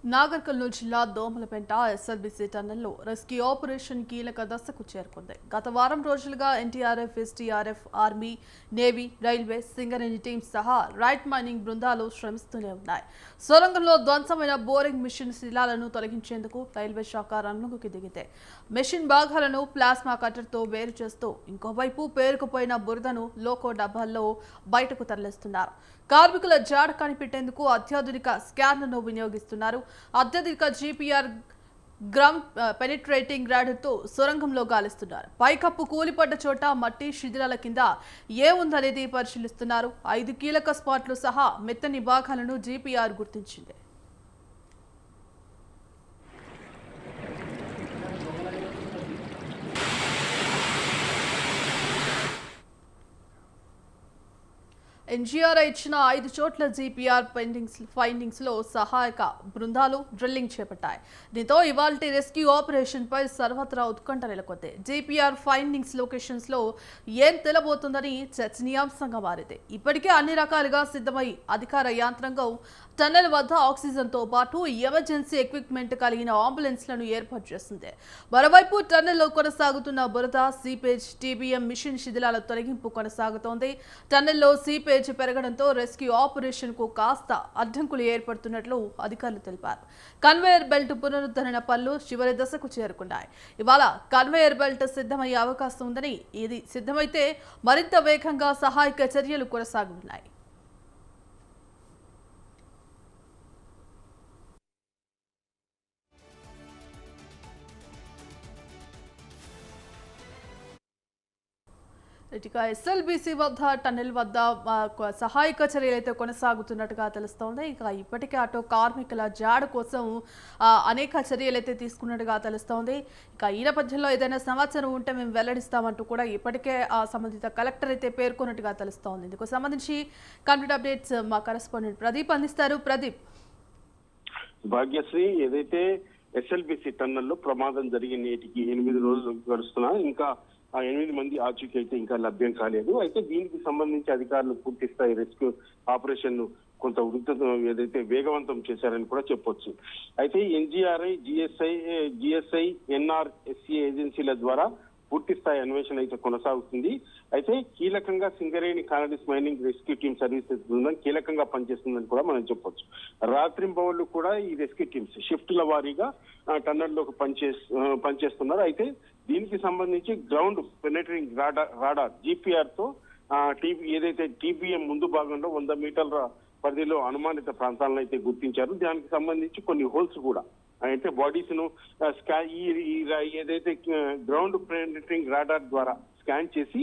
నాగర్కర్నూలు జిల్లా Domalapenta SLBC టన్నెల్లో rescue operation కీలక దశకు చేరుకుంది. గత వారం రోజులుగా NDRF, SDRF, army, navy, railway, Singareni teams సహా రైట్ మైనింగ్ బృందాలు శ్రమిస్తూనే ఉన్నాయి. సొరంగంలో ధ్వంసమైన బోరింగ్ మిషన్ శిలాలను తొలగించేందుకు రైల్వే శాఖ రంగంలోకి దిగింది. మెషిన్ భాగాలను ప్లాస్మా కట్టర్తో వేరు చేస్తూ ఇంకోవైపు పేరుకుపోయిన బురదను లోకో డబ్బాల్లో బయటకు తరలిస్తున్నారు. కార్మికుల జాడ కనిపెట్టేందుకు అత్యాధునిక స్కానర్ను వినియోగిస్తున్నారు. అత్యధిక జీపీఆర్ గ్రౌండ్ పెనిట్రేటింగ్ రాడర్తో సొరంగంలో గాలిస్తున్నారు. పైకప్పు కూలిపడ్డ చోట మట్టి శిథిలాల కింద ఏముందనేది పరిశీలిస్తున్నారు. 5 కీలక స్పాట్లు సహా మెత్తని భాగాలను జీపీఆర్ గుర్తించింది. ఎన్జీఆర్ ఇచ్చిన 5 చోట్ల జీపీఆర్ ఫైండింగ్స్ లో సహాయక బృందాలు డ్రిల్లింగ్ చేపట్టాయి. దీంతో ఇవాల్టి రెస్క్యూ ఆపరేషన్ పై సర్వత్రా ఉత్కంఠ నెలకొంది. జీపీఆర్ ఫైండింగ్స్ లొకేషన్స్ లో ఏం తెలబోతుందని చర్చనీయాంశంగా మారింది. ఇప్పటికే అన్ని రకాలుగా సిద్ధమై అధికార యంత్రాంగం టన్నెల్ వద్ద ఆక్సిజన్ తో పాటు ఎమర్జెన్సీ ఎక్విప్మెంట్ కలిగిన అంబులెన్స్లను ఏర్పాటు చేసింది. మరోవైపు టన్నెల్లో కొనసాగుతున్న బురద, సీపేజ్, టీబీఎం మిషన్ శిథిలాల తొలగింపు కొనసాగుతోంది. టన్నెల్లో సీపేజ్ పెరగడంతో రెస్క్యూ ఆపరేషన్ కు కాస్త అడ్డంకులు ఏర్పడుతున్నట్లు అధికారులు తెలిపారు. కన్వేయర్ బెల్ట్ పునరుద్ధరణ పనులు చివరి దశకు చేరుకున్నాయి. ఇవాళ కన్వేయర్ బెల్ట్ సిద్ధమయ్యే అవకాశం ఉందని, ఇది సిద్ధమైతే మరింత వేగంగా సహాయక చర్యలు కొనసాగనున్నాయి. ఎస్ఎల్బీసీ వద్ద టన్నెల్ వద్ద సహాయక చర్యలు అయితే కొనసాగుతున్నట్టుగా తెలుస్తోంది. ఇక ఇప్పటికే అటు కార్మికుల జాడ కోసం అనేక చర్యలు అయితే తీసుకున్నట్టుగా తెలుస్తోంది. ఇక ఈ నేపథ్యంలో ఏదైనా సమాచారం ఉంటే మేము వెల్లడిస్తామంటూ కూడా ఇప్పటికే సంబంధిత కలెక్టర్ అయితే పేర్కొన్నట్టుగా తెలుస్తోంది. ఇందుకు సంబంధించి కంప్లీట్ అప్డేట్స్ మా కరెస్పాండెంట్ ప్రదీప్ అందిస్తారు. ప్రదీప్. భాగ్యశ్రీ, ఏదైతే ఎస్ఎల్బీసీ టన్నెల్లో ప్రమాదం జరిగిన నేటికి 8 రోజులు గడుస్తున్నా ఇంకా ఆ 8 మంది ఆచూకీ అయితే ఇంకా లభ్యం కాలేదు. అయితే దీనికి సంబంధించి అధికారులు పూర్తి స్థాయి రెస్క్యూ ఆపరేషన్ ను కొంత ఏదైతే వేగవంతం చేశారని కూడా చెప్పొచ్చు. అయితే ఎన్జీఆర్ఐ, జిఎస్ఐ, ఎన్ఆర్ఎస్సీ ఏజెన్సీల ద్వారా పూర్తి స్థాయి అన్వేషణ అయితే కొనసాగుతుంది. అయితే కీలకంగా సింగరేణి కానడిస్ మైనింగ్ రెస్క్యూ టీమ్ సర్వీసెస్ బృందం కీలకంగా పనిచేస్తుందని కూడా మనం చెప్పొచ్చు. రాత్రింబవళ్లు కూడా ఈ రెస్క్యూ టీమ్స్ షిఫ్ట్ల వారీగా టన్నెల్లోకి పనిచేస్తున్నారు. అయితే దీనికి సంబంధించి గ్రౌండ్ పెనెట్రింగ్ రాడార్ జీపీఆర్ తో ఏదైతే టీబీఎం ముందు భాగంలో 100 మీటర్ల పరిధిలో అనుమానిత ప్రాంతాలను అయితే గుర్తించారు. దానికి సంబంధించి కొన్ని హోల్స్ కూడా అయితే బాడీస్ ను ఏదైతే గ్రౌండ్ పెనెట్రింగ్ రాడార్ ద్వారా స్కాన్ చేసి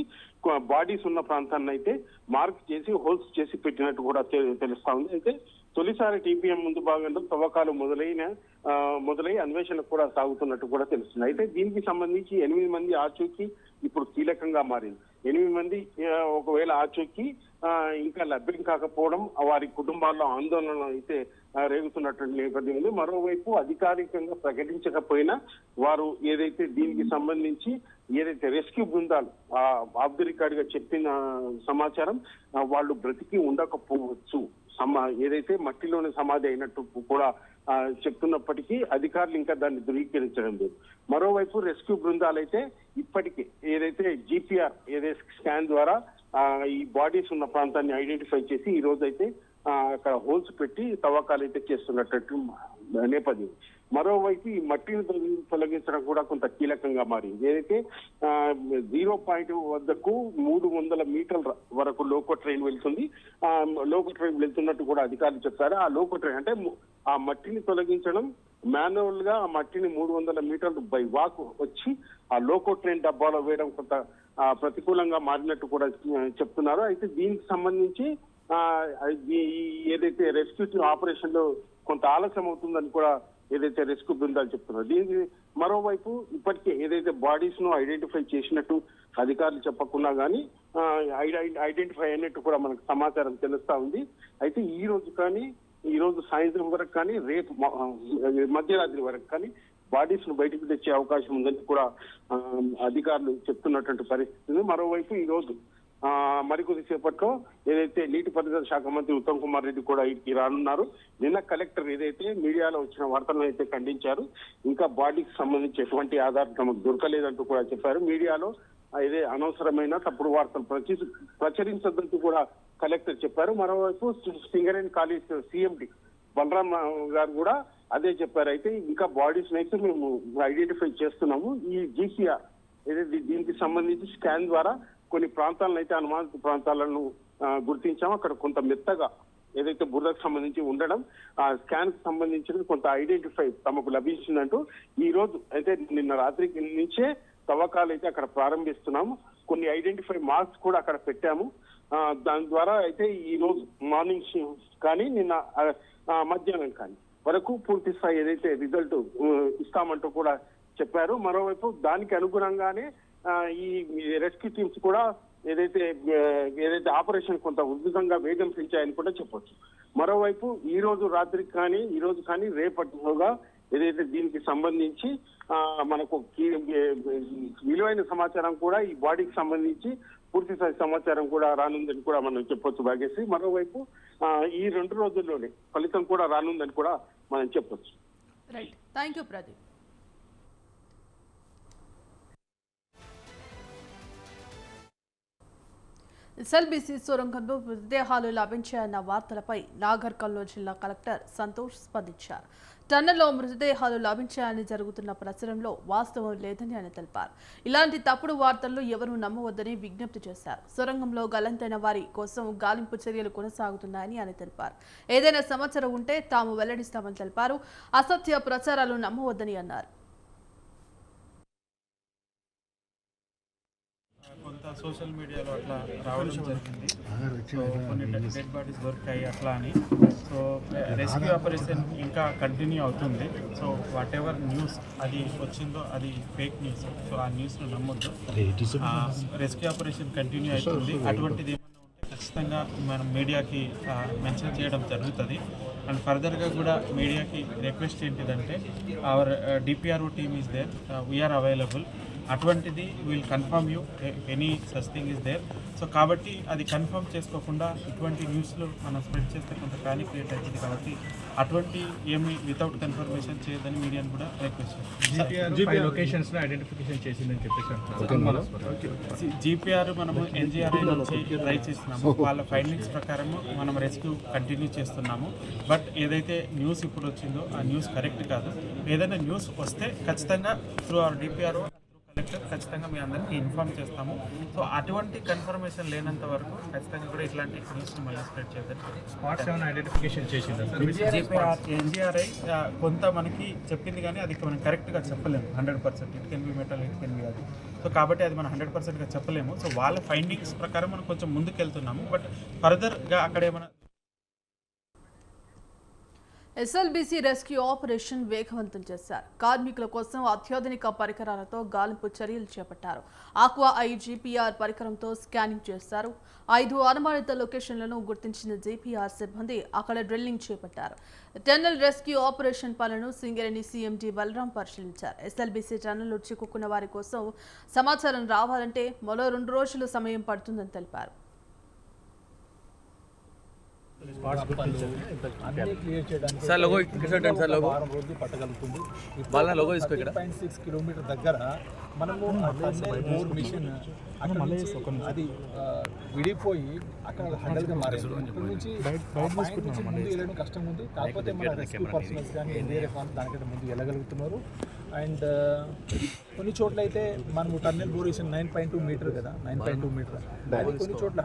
బాడీస్ ఉన్న ప్రాంతాన్ని అయితే మార్క్ చేసి హోల్స్ చేసి పెట్టినట్టు కూడా తెలుస్తా ఉంది. అయితే తొలిసారి టీపీఎం ముందు భాగంలో తవ్వకాలు మొదలై అన్వేషణ కూడా సాగుతున్నట్టు కూడా తెలుస్తుంది. అయితే దీనికి సంబంధించి 8 మంది ఆచూకీ ఇప్పుడు కీలకంగా మారింది. 8 మంది ఒకవేళ ఆచూకీ ఇంకా లభ్యం కాకపోవడం వారి కుటుంబాల్లో ఆందోళన అయితే రేగుతున్నటువంటి నేపథ్యం ఉంది. మరోవైపు అధికారికంగా ప్రకటించకపోయినా వారు ఏదైతే దీనికి సంబంధించి ఏదైతే రెస్క్యూ బృందాలు ఆఫ్ ది రికార్డ్ గా చెప్పిన సమాచారం వాళ్ళు బ్రతికి ఉండకపోవచ్చు, ఏదైతే మట్టిలోని సమాధి అయినట్టు కూడా చెప్తున్నప్పటికీ అధికారులు ఇంకా దాన్ని ధృవీకరించడం లేదు. మరోవైపు రెస్క్యూ బృందాలు అయితే ఇప్పటికే ఏదైతే జీపీఆర్ ఏదైతే స్కాన్ ద్వారా ఈ బాడీస్ ఉన్న ప్రాంతాన్ని ఐడెంటిఫై చేసి ఈ రోజు అయితే అక్కడ హోల్స్ పెట్టి తవ్వకాలు అయితే చేస్తున్నట్టు నేపథ్యం. మరోవైపు ఈ మట్టిని తొలగించడం కూడా కొంత కీలకంగా మారింది. ఏదైతే 0 పాయింట్ వద్దకు 300 మీటర్ల వరకు లోకో ట్రైన్ వెళ్తుంది. లోకో ట్రైన్ వెళ్తున్నట్టు కూడా అధికారులు చెప్పారు. ఆ లోకో ట్రైన్ అంటే ఆ మట్టిని తొలగించడం మాన్యువల్ గా ఆ మట్టిని 300 మీటర్లు బై వాక్ వచ్చి ఆ లోకో ట్రైన్ డబ్బాలో వేయడం కొంత ప్రతికూలంగా మారినట్టు కూడా చెప్తున్నారు. అయితే దీనికి సంబంధించి ఏదైతే రెస్క్యూ ఆపరేషన్ లో కొంత ఆలస్యం అవుతుందని కూడా ఏదైతే రెస్క్యూ బృందాలు చెప్తున్నారు. దీనికి మరోవైపు ఇప్పటికే ఏదైతే బాడీస్ ను ఐడెంటిఫై చేసినట్టు అధికారులు చెప్పకున్నా గానీ ఐడెంటిఫై అయినట్టు కూడా మనకు సమాచారం తెలుస్తా ఉంది. అయితే ఈ రోజు సాయంత్రం వరకు కానీ రేపు మధ్యరాత్రి వరకు కానీ బాడీస్ ను బయటకు తెచ్చే అవకాశం ఉందని కూడా అధికారులు చెప్తున్నటువంటి పరిస్థితి. మరోవైపు ఈ రోజు మరికొద్దిసేపట్లో ఏదైతే నీటిపారుదల శాఖ మంత్రి ఉత్తమ్ కుమార్ రెడ్డి కూడా ఇక్కడికి రానున్నారు. నిన్న కలెక్టర్ ఏదైతే మీడియాలో వచ్చిన వార్తలను అయితే ఖండించారు. ఇంకా బాడీకి సంబంధించి ఎటువంటి ఆధారం తమకు దొరకలేదంటూ కూడా చెప్పారు. మీడియాలో ఇదే అనవసరమైన తప్పుడు వార్తలు ప్రచురించద్దంటూ కూడా కలెక్టర్ చెప్పారు. మరోవైపు సింగరేణి కాలేజ్ సిఎండి బలరాం గారు కూడా అదే చెప్పారు. అయితే ఇంకా బాడీస్ అయితే మేము ఐడెంటిఫై చేస్తున్నాము. ఈ జీసీఆర్ ఏదైతే దీనికి సంబంధించి స్కాన్ ద్వారా కొన్ని ప్రాంతాలను అయితే అనుమానిత ప్రాంతాలను గుర్తించాము. అక్కడ కొంత మెత్తగా ఏదైతే బురదకు సంబంధించి ఉండడం, ఆ స్కాన్ కి సంబంధించిన కొంత ఐడెంటిఫై తమకు లభించిందంటూ ఈ రోజు అయితే నిన్న రాత్రి నుంచే తవ్వకాలు అయితే అక్కడ ప్రారంభిస్తున్నాము. కొన్ని ఐడెంటిఫై మార్క్స్ కూడా అక్కడ పెట్టాము. దాని ద్వారా అయితే ఈ రోజు మార్నింగ్ కానీ నిన్న మధ్యాహ్నం కానీ వరకు పూర్తి స్థాయి ఏదైతే రిజల్ట్ ఇస్తామంటూ కూడా చెప్పారు. మరోవైపు దానికి అనుగుణంగానే ఈ రెస్క్యూ టీమ్స్ కూడా ఏదైతే ఆపరేషన్ కొంత ఉధృతంగా వేగం పెంచాయని కూడా చెప్పొచ్చు. మరోవైపు ఈ రోజు రాత్రికి కానీ ఈ రోజు కానీ రేపటిలోగా ఏదైతే దీనికి సంబంధించి మనకు విలువైన సమాచారం కూడా ఈ బాడీకి సంబంధించి పూర్తి స్థాయి సమాచారం కూడా రానుందని కూడా మనం చెప్పొచ్చు భాగ్యశ్రీ. మరోవైపు ఈ 2 రోజుల్లోనే ఫలితం కూడా రానుందని కూడా మనం చెప్పొచ్చు. Right, thank you Pradeep. SLBC సొరంగంలో మృతదేహాలు లభించాయన్న వార్తలపై నాగర్ కర్నూలు జిల్లా కలెక్టర్ సంతోష్ స్పందించారు. టన్నెల్లో మృతదేహాలు లభించాయని జరుగుతున్న ప్రచారంలో వాస్తవం లేదని ఆయన తెలిపారు. ఇలాంటి తప్పుడు వార్తలను ఎవరూ నమ్మవద్దని విజ్ఞప్తి చేశారు. సొరంగంలో గల్లంతైన వారి కోసం గాలింపు చర్యలు కొనసాగుతున్నాయని ఆయన తెలిపారు. ఏదైనా సమాచారం ఉంటే తాము వెల్లడిస్తామని తెలిపారు. అసత్య ప్రచారాలు నమ్మవద్దని అన్నారు. కొంత సోషల్ మీడియాలో అట్లా రావడం జరిగింది. సో కొన్ని డెడ్ బాడీస్ దొరికాయి అట్లా అని. సో రెస్క్యూ ఆపరేషన్ ఇంకా కంటిన్యూ అవుతుంది. సో వాట్ ఎవర్ న్యూస్ అది వచ్చిందో అది ఫేక్ న్యూస్. సో ఆ న్యూస్ను నమ్మొద్దు. రెస్క్యూ ఆపరేషన్ కంటిన్యూ అవుతుంది. అటువంటిది ఏమన్నా ఉంటే ఖచ్చితంగా మనం మీడియాకి మెన్షన్ చేయడం జరుగుతుంది. అండ్ ఫర్దర్గా కూడా మీడియాకి రిక్వెస్ట్ ఏంటిదంటే our DPRO team is there, we are available. అటువంటిది will confirm you any such thing is there. So కాబట్టి అది కన్ఫర్మ్ చేసుకోకుండా ఇటువంటి న్యూస్లు మనం స్ప్రెడ్ చేస్తే కొంత ప్యానిక్ క్రియేట్ అవుతుంది. కాబట్టి అటువంటి ఏమి వితౌట్ కన్ఫర్మేషన్ చేయదని మీడియాని కూడా రిక్వెస్ట్ జీపీఆర్ మనము ఎన్జీఆర్ఐ నుంచి ట్రై చేస్తున్నాము. వాళ్ళ ఫైండింగ్స్ ప్రకారం మనం రెస్క్యూ కంటిన్యూ చేస్తున్నాము. బట్ ఏదైతే న్యూస్ ఇప్పుడు వచ్చిందో ఆ న్యూస్ కరెక్ట్ కాదు. ఏదైనా న్యూస్ వస్తే ఖచ్చితంగా త్రూ అవర్ డిపిఆర్ఓ కలెక్టర్ ఖచ్చితంగా మీ అందరికీ ఇన్ఫార్మ్ చేస్తాము. సో అటువంటి కన్ఫర్మేషన్ లేనంత వరకు ఖచ్చితంగా కూడా ఇట్లాంటి న్యూస్ని మళ్ళీ స్ప్రెడ్ చేద్దాం. స్పాట్స్ ఏమైనా ఐడెంటిఫికేషన్ చేసింది ఎన్జీఆర్ఐ కొంత మనకి చెప్పింది కానీ అది మనం కరెక్ట్గా చెప్పలేము 100%. It can be metal, it can be అది. సో కాబట్టి అది మనం 100%గా చెప్పలేము. సో వాళ్ళ ఫైండింగ్స్ ప్రకారం మనం కొంచెం ముందుకు వెళ్తున్నాము. బట్ ఫర్దర్గా అక్కడ ఏమైనా ఎస్ఎల్బీసీ రెస్క్యూ ఆపరేషన్ వేగవంతం చేశారు. కార్మికుల కోసం అత్యాధునిక పరికరాలతో గాలింపు చర్యలు చేపట్టారు. ఆక్వా ఐ జీపీఆర్ పరికరంతో స్కానింగ్ చేశారు. 5 అనుమానిత లొకేషన్లను గుర్తించిన జీపీఆర్ సిబ్బంది అక్కడ డ్రిల్లింగ్ చేపట్టారు. టన్నెల్ రెస్క్యూ ఆపరేషన్ పనులను సింగరేణి సీఎండీ బలరాం పరిశీలించారు. ఎస్ఎల్బీసీ టన్నెల్లో చిక్కుకున్న వారి కోసం సమాచారం రావాలంటే మరో 2 రోజులు సమయం పడుతుందని తెలిపారు. సార్ లోగో సార్ లోగో వారం రోజులు పట్టగలుగుతుంది. వాళ్ళ లోగో తీసుకో ఇక్కడ 6 కిలోమీటర్ దగ్గర మనము బోర్ మిషన్ అక్కడ నుంచి అది విడిపోయి అక్కడ హండల్గా మారేది. ఇప్పటి నుంచి ముందు వెళ్ళడం కష్టం ఉంది. కాకపోతే మన రెస్క్యూ పర్సనల్స్ కానీ వేరే దానికంటే ముందు వెళ్ళగలుగుతున్నారు. అండ్ కొన్ని చోట్ల అయితే మనము టన్నెల్ బోర్ వేసిన 9.2 మీటర్ కదా, 9.2 మీటర్. అది కొన్ని చోట్ల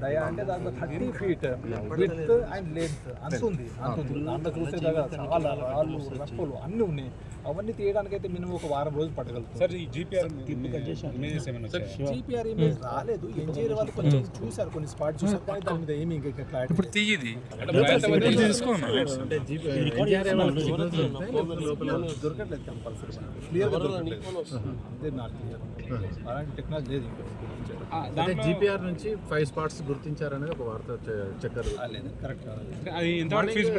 డయా అంటే దాంట్లో 30 feet విడ్త్ అండ్ లెంత్ అంతుంది. దాంట్లో చూసే దగ్గర చాలా రాళ్ళు రప్పలు అన్నీ ఉన్నాయి. అవన్నీ తీయడానికైతే మినిమం ఒక వారం రోజులు పట్టగలుగుతాం. సార్ ఈ జీపీఆర్ ఇమేజ్ రాలేదు. ఎన్జిఆర్ వాళ్ళు కొంచెం చూసారు, కొన్ని స్పాట్ చూసారు, కానీ దాని మీద ఏమి ఇంకా క్లారిటీ ఇప్పుడు తీయది దొరకట్లేదు. కంపల్సరీ క్లియర్గా అలాంటి టెక్నాలజీ లేదు. అంటే జీపీఆర్ నుంచి 5 spots గుర్తించారనేది ఒక వార్త చక్కరు. కరెక్ట్.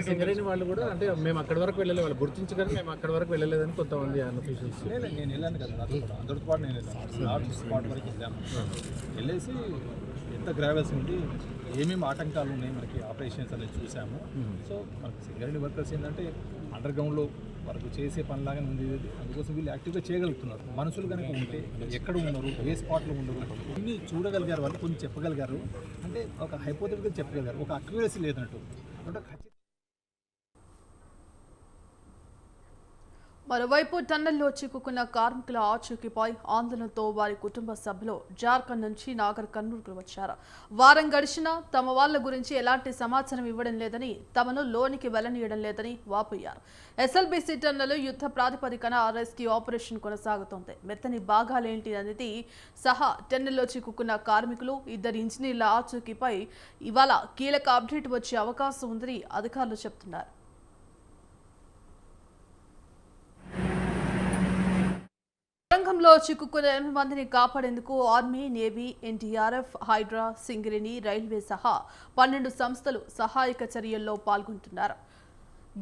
సింగరేణి వాళ్ళు కూడా అంటే మేము అక్కడి వరకు వెళ్ళలేదు, వాళ్ళు గుర్తించగానే మేము అక్కడి వరకు వెళ్ళలేదని కొంతమంది అన్అఫీషియల్స్. నేను వెళ్ళాను కదా, అందరితో పాటు నేను వెళ్ళాను. స్పాట్ వరకు వెళ్ళాను. వెళ్ళేసి పెద్ద గ్రావెల్స్ నుండి ఏమేమి ఆటంకాలు ఉన్నాయి మనకి ఆపరేషన్స్ అనేది చూసాము. సో మనకి సింగరేణి వర్కర్స్ ఏంటంటే అండర్ గ్రౌండ్లో వరకు చేసే పనిలాగానే ఉంది ఇది. అందుకోసం వీళ్ళు యాక్టివ్గా చేయగలుగుతున్నారు. మనుషులు కనుక ఉంటే ఎక్కడ ఉన్నారు, ఏ స్పాట్లో ఉన్నారు, ఇన్ని చూడగలిగారు, వాళ్ళు కొన్ని చెప్పగలిగారు. అంటే ఒక హైపోథెటికల్ చెప్పగలిగారు, ఒక అక్యురసీ లేదన్నట్టు. అంటే మరోవైపు టన్నెల్లో చిక్కుకున్న కార్మికుల ఆచూకీపై ఆందోళనతో వారి కుటుంబ సభ్యులు జార్ఖండ్ నుంచి నాగర్ కర్నూలుకు వచ్చారు. వారం గడిచినా తమ వాళ్ళ గురించి ఎలాంటి సమాచారం ఇవ్వడం లేదని, తమను లోనికి వెళ్లనీయడం లేదని వాపోయారు. ఎస్ఎల్బీసీ టన్నెల్ యుద్ధ ప్రాతిపదికన రెస్క్యూ ఆపరేషన్ కొనసాగుతోంది. మెత్తని భాగాలేంటి అనేది సహా టన్నెల్లో చిక్కుకున్న కార్మికులు, 2 ఇంజనీర్ల ఆచూకీపై ఇవాళ కీలక అప్డేట్ వచ్చే అవకాశం ఉందని అధికారులు చెబుతున్నారు. రంగంలో చిక్కుకున్న 8 మందిని కాపాడేందుకు army, navy, NDRF, Hydraa, Singareni, railway సహా 12 సంస్థలు సహాయక చర్యల్లో పాల్గొంటున్నారు.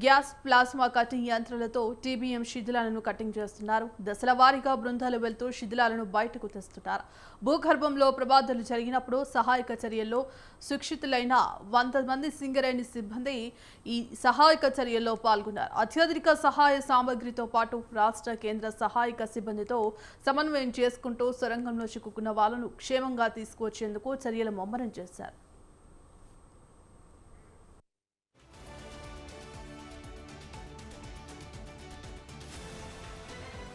గ్యాస్, ప్లాస్మా కటింగ్ యంత్రాలతో టీబీఎం శిథిలాలను కటింగ్ చేస్తున్నారు. దశల వారీగా బృందాలు వెళ్తూ శిథిలాలను బయటకు తెస్తున్నారు. భూగర్భంలో ప్రమాదాలు జరిగినప్పుడు సహాయక చర్యల్లో సురక్షితులైన 100 మంది సింగరేణి సిబ్బంది ఈ సహాయక చర్యల్లో పాల్గొన్నారు. అత్యధిక సహాయ సామగ్రితో పాటు రాష్ట్ర, కేంద్ర సహాయక సిబ్బందితో సమన్వయం చేసుకుంటూ సొరంగంలో చిక్కుకున్న వాళ్లను క్షేమంగా తీసుకువచ్చేందుకు చర్యలు ముమ్మరం చేశారు.